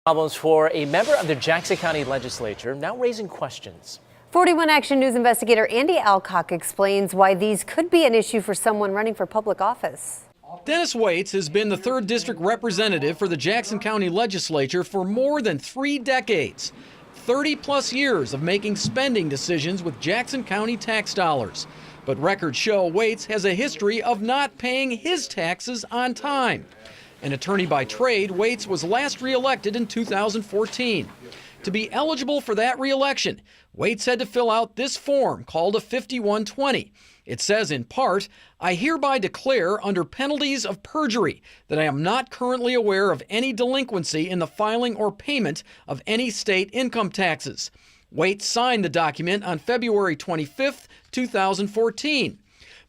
Problems for a member of the Jackson County Legislature now raising questions. 41 Action News investigator Andy Alcock explains why these could be an issue for someone running for public office. Dennis Waits has been the 3rd District representative for the Jackson County Legislature for more than 3 decades. 30-plus years of making spending decisions with Jackson County tax dollars. But records show Waits has a history of not paying his taxes on time. An attorney by trade, Waits was last re-elected in 2014. To be eligible for that re-election, Waits had to fill out this form called a 5120. It says in part, "I hereby declare under penalties of perjury that I am not currently aware of any delinquency in the filing or payment of any state income taxes." Waits signed the document on February 25, 2014.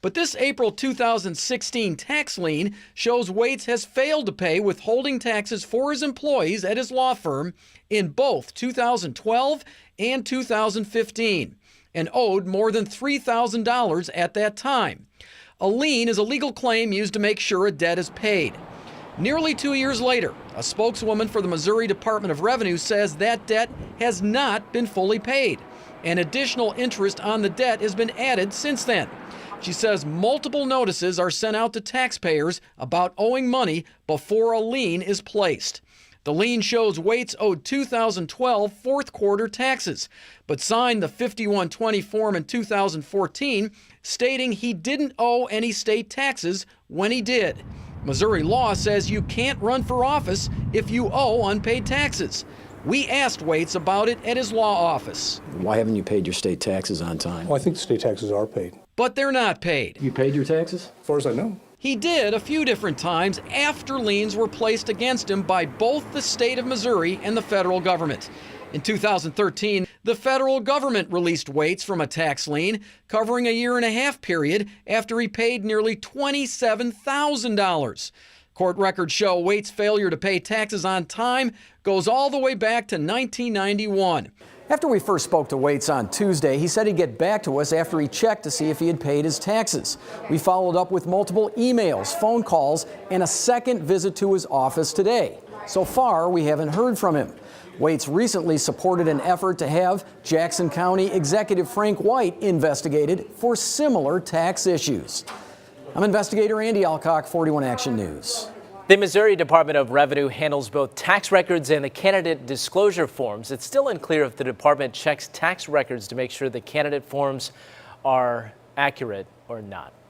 But this April 2016 tax lien shows Waits has failed to pay withholding taxes for his employees at his law firm in both 2012 and 2015 and owed more than $3,000 at that time. A lien is a legal claim used to make sure a debt is paid. Nearly 2 years later, a spokeswoman for the Missouri Department of Revenue says that debt has not been fully paid, and additional interest on the debt has been added since then. She says multiple notices are sent out to taxpayers about owing money before a lien is placed. The lien shows Waits owed 2012 fourth quarter taxes, but signed the 5120 form in 2014 stating he didn't owe any state taxes when he did. Missouri law says you can't run for office if you owe unpaid taxes. We asked Waits about it at his law office. Why haven't you paid your state taxes on time? Well, I think the state taxes are paid. But they're not paid. You paid your taxes? As far as I know. He did a few different times after liens were placed against him by both the state of Missouri and the federal government. In 2013, the federal government released Waits from a tax lien covering a 1.5-year period after he paid nearly $27,000. Court records show Waits' failure to pay taxes on time goes all the way back to 1991. After we first spoke to Waits on Tuesday, he said he'd get back to us after he checked to see if he had paid his taxes. We followed up with multiple emails, phone calls, and a second visit to his office today. So far, we haven't heard from him. Waits recently supported an effort to have Jackson County Executive Frank White investigated for similar tax issues. I'm investigator Andy Alcock, 41 Action News. The Missouri Department of Revenue handles both tax records and the candidate disclosure forms. It's still unclear if the department checks tax records to make sure the candidate forms are accurate or not.